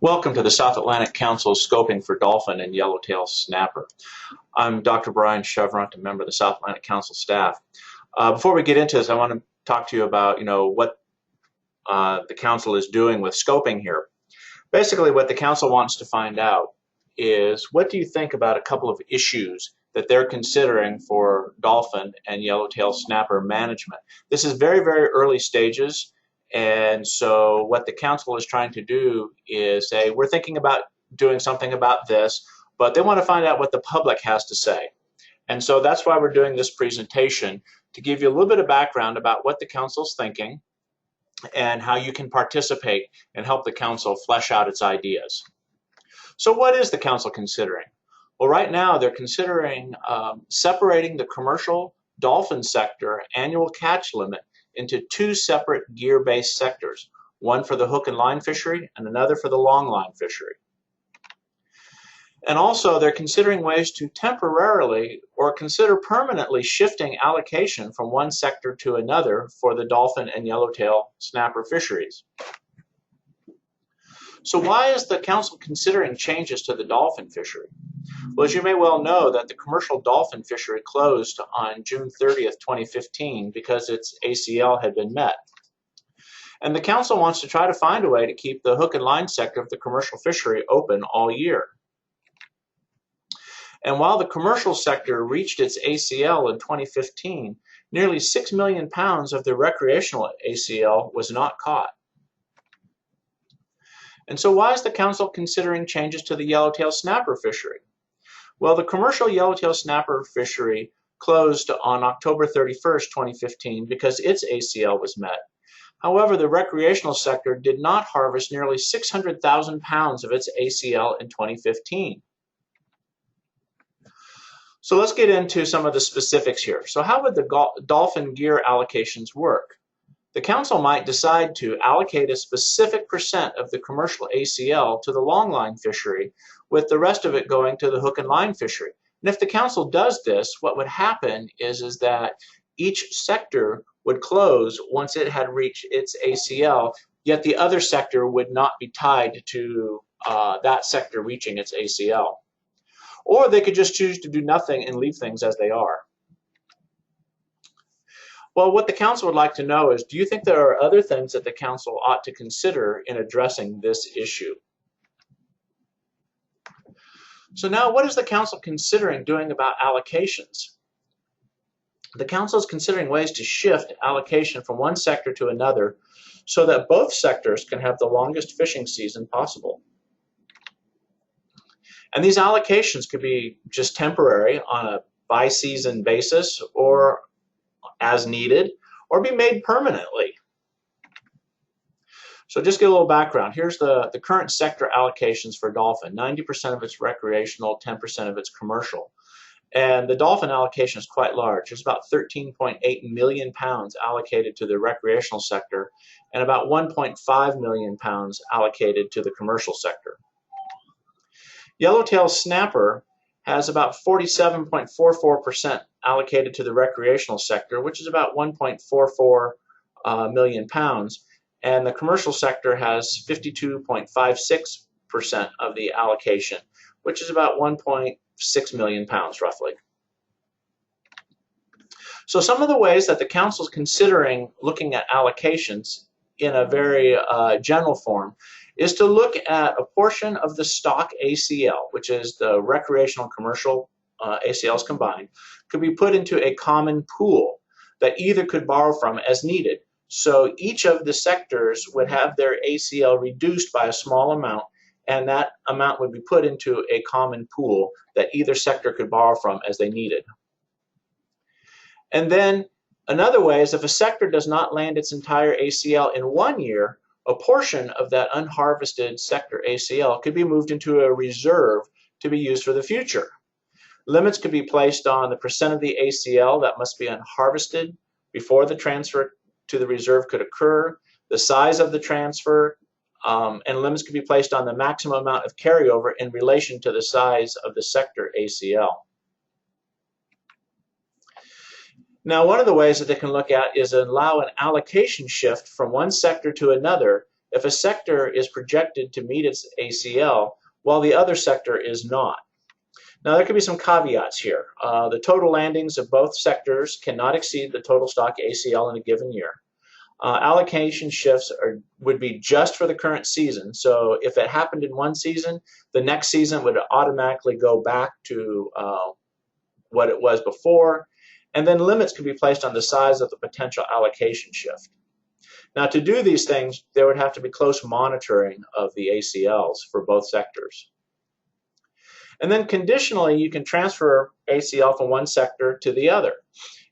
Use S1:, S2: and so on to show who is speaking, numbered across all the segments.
S1: Welcome to the South Atlantic Council Scoping for Dolphin and Yellowtail Snapper. I'm Dr. Brian Chevront, a member of the South Atlantic Council staff. Before we get into this, I want to talk to you about what the council is doing with scoping here. Basically, what the council wants to find out is, what do you think about a couple of issues that they're considering for dolphin and yellowtail snapper management? This is very, very early stages. And so what the council is trying to do is say, we're thinking about doing something about this, but they want to find out what the public has to say. And so that's why we're doing this presentation, to give you a little bit of background about what the council's thinking and how you can participate and help the council flesh out its ideas. So what is the council considering? Well, right now they're considering separating the commercial dolphin sector annual catch limit into two separate gear-based sectors, one for the hook and line fishery and another for the long line fishery. And also they're considering ways to temporarily or consider permanently shifting allocation from one sector to another for the dolphin and yellowtail snapper fisheries. So why is the council considering changes to the dolphin fishery? Well, as you may well know, that the commercial dolphin fishery closed on June 30th, 2015 because its ACL had been met. And the council wants to try to find a way to keep the hook and line sector of the commercial fishery open all year. And while the commercial sector reached its ACL in 2015, nearly 6 million pounds of the recreational ACL was not caught. And so why is the council considering changes to the yellowtail snapper fishery? Well, the commercial yellowtail snapper fishery closed on October 31st, 2015 because its ACL was met. However, the recreational sector did not harvest nearly 600,000 pounds of its ACL in 2015. So let's get into some of the specifics here. So how would the dolphin gear allocations work? The council might decide to allocate a specific percent of the commercial ACL to the longline fishery, with the rest of it going to the hook and line fishery. And if the council does this, what would happen is that each sector would close once it had reached its ACL, yet the other sector would not be tied to that sector reaching its ACL. Or they could just choose to do nothing and leave things as they are. Well, what the council would like to know is, do you think there are other things that the council ought to consider in addressing this issue? So now, what is the council considering doing about allocations? The council is considering ways to shift allocation from one sector to another so that both sectors can have the longest fishing season possible. And these allocations could be just temporary on a by-season basis, or as needed, or be made permanently. So just get a little background. Here's the current sector allocations for dolphin. 90% of it's recreational, 10% of it's commercial. And the dolphin allocation is quite large. There's about 13.8 million pounds allocated to the recreational sector and about 1.5 million pounds allocated to the commercial sector. Yellowtail snapper has about 47.44% allocated to the recreational sector, which is about 1.44 million pounds, and the commercial sector has 52.56% of the allocation, which is about 1.6 million pounds roughly. So some of the ways that the council is considering looking at allocations in a very general form is to look at a portion of the stock ACL, which is the recreational and commercial ACLs combined, could be put into a common pool that either could borrow from as needed. So each of the sectors would have their ACL reduced by a small amount, and that amount would be put into a common pool that either sector could borrow from as they needed. And then another way is, if a sector does not land its entire ACL in 1 year, a portion of that unharvested sector ACL could be moved into a reserve to be used for the future. Limits could be placed on the percent of the ACL that must be unharvested before the transfer to the reserve could occur, the size of the transfer, and limits could be placed on the maximum amount of carryover in relation to the size of the sector ACL. Now, one of the ways that they can look at is allow an allocation shift from one sector to another if a sector is projected to meet its ACL while the other sector is not. Now, there could be some caveats here. The total landings of both sectors cannot exceed the total stock ACL in a given year. Allocation shifts would be just for the current season. So if it happened in one season, the next season would automatically go back to what it was before. And then limits could be placed on the size of the potential allocation shift. Now, to do these things, there would have to be close monitoring of the ACLs for both sectors. And then conditionally, you can transfer ACL from one sector to the other.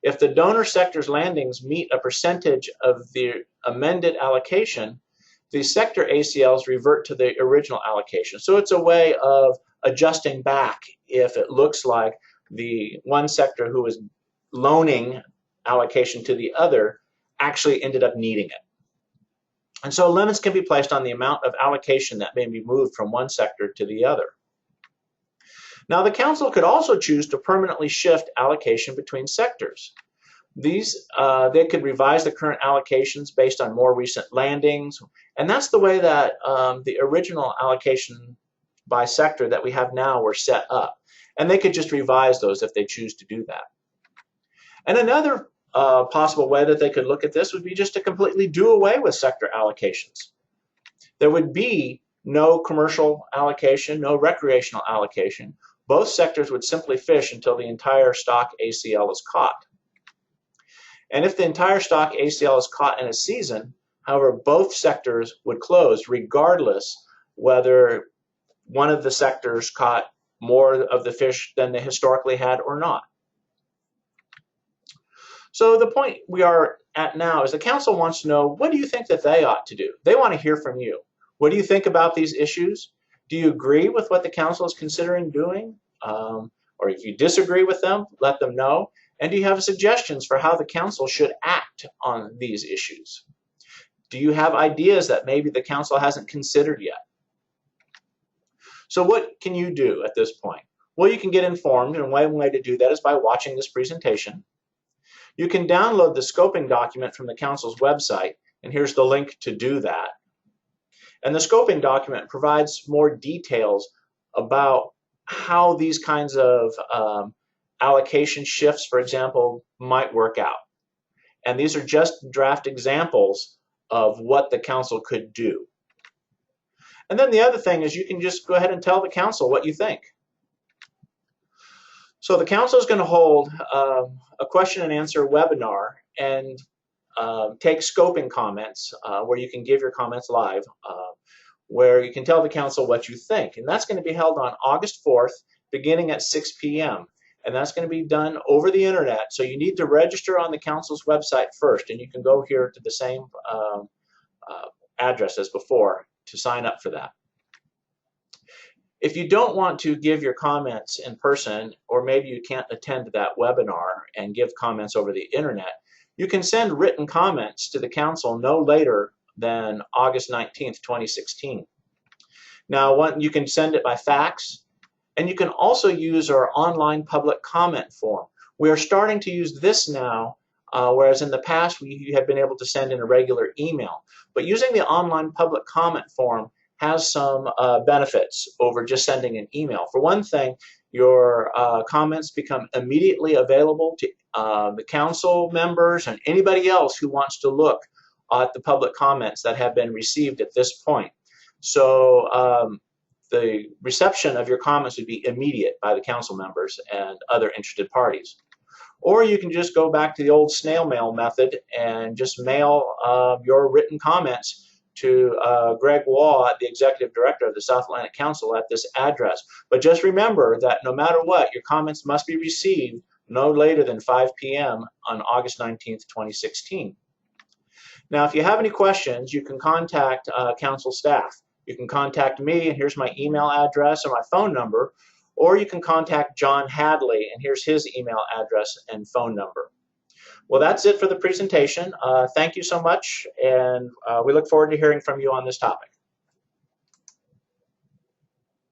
S1: If the donor sector's landings meet a percentage of the amended allocation, the sector ACLs revert to the original allocation. So it's a way of adjusting back if it looks like the one sector who was loaning allocation to the other actually ended up needing it. And so limits can be placed on the amount of allocation that may be moved from one sector to the other. Now, the council could also choose to permanently shift allocation between sectors. They could revise the current allocations based on more recent landings, and that's the way that the original allocation by sector that we have now were set up. And they could just revise those if they choose to do that. And another possible way that they could look at this would be just to completely do away with sector allocations. There would be no commercial allocation, no recreational allocation. Both sectors would simply fish until the entire stock ACL is caught. And if the entire stock ACL is caught in a season, however, both sectors would close regardless whether one of the sectors caught more of the fish than they historically had or not. So the point we are at now is the council wants to know, what do you think that they ought to do? They want to hear from you. What do you think about these issues? Do you agree with what the council is considering doing? Or if you disagree with them, let them know. And do you have suggestions for how the council should act on these issues? Do you have ideas that maybe the council hasn't considered yet? So what can you do at this point? Well, you can get informed, and one way to do that is by watching this presentation. You can download the scoping document from the council's website, and here's the link to do that. And the scoping document provides more details about how these kinds of allocation shifts, for example, might work out. And these are just draft examples of what the council could do. And then the other thing is you can just go ahead and tell the council what you think. So the council is going to hold a question and answer webinar and take scoping comments where you can give your comments live, where you can tell the council what you think. And that's going to be held on August 4th, beginning at 6 p.m. And that's going to be done over the internet. So you need to register on the council's website first, and you can go here to the same address as before to sign up for that. If you don't want to give your comments in person, or maybe you can't attend that webinar and give comments over the internet, you can send written comments to the council no later than August 19th, 2016. Now, you can send it by fax, and you can also use our online public comment form. We are starting to use this now, whereas in the past we have been able to send in a regular email. But using the online public comment form has some benefits over just sending an email. For one thing, your comments become immediately available to the council members and anybody else who wants to look at the public comments that have been received at this point. So the reception of your comments would be immediate by the council members and other interested parties. Or you can just go back to the old snail mail method and just mail your written comments to Greg Waugh, the Executive Director of the South Atlantic Council, at this address. But just remember that no matter what, your comments must be received no later than 5 p.m. on August 19th, 2016. Now, if you have any questions, you can contact council staff. You can contact me, and here's my email address or my phone number, or you can contact John Hadley, and here's his email address and phone number. Well, that's it for the presentation. Thank you so much, and we look forward to hearing from you on this topic.